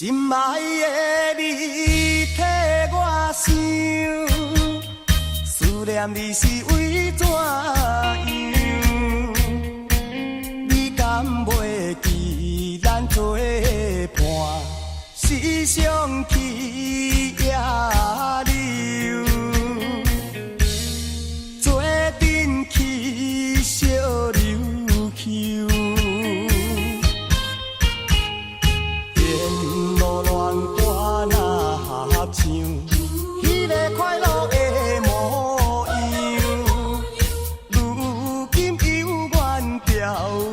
心爱的你替我想，思念你是为怎样？你敢袂记咱做伴，时常去野流，做阵去小琉球。迄个快乐的模样，如今犹原掉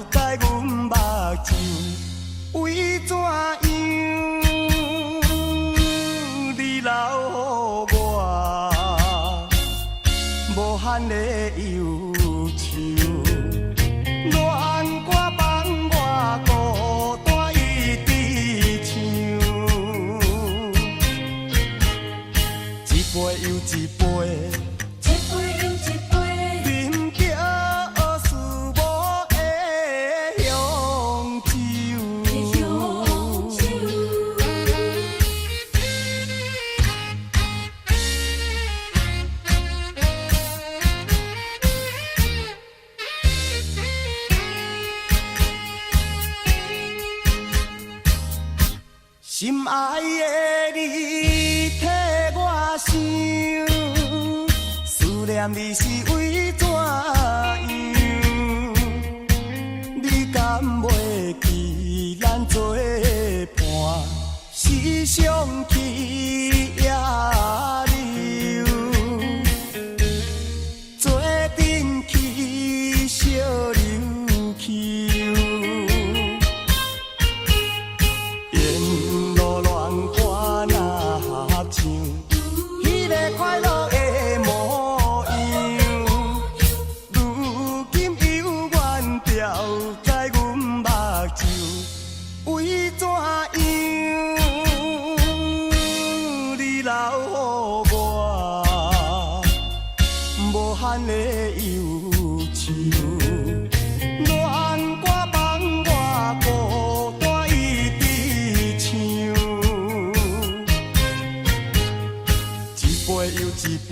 在阮目睭，为怎样你留予我无限的忧愁？恋歌放我孤单一直唱。一杯又一杯，饮着思无的香酒。心爱的你替我想，思念你是为怎样？你敢袂记咱做伴，时常去野流，做阵去小琉球。迄个快乐的模样，如今犹原掉在阮目睭，为怎样你留予我无限的忧愁？恋歌放我孤单一直唱。一杯又一杯。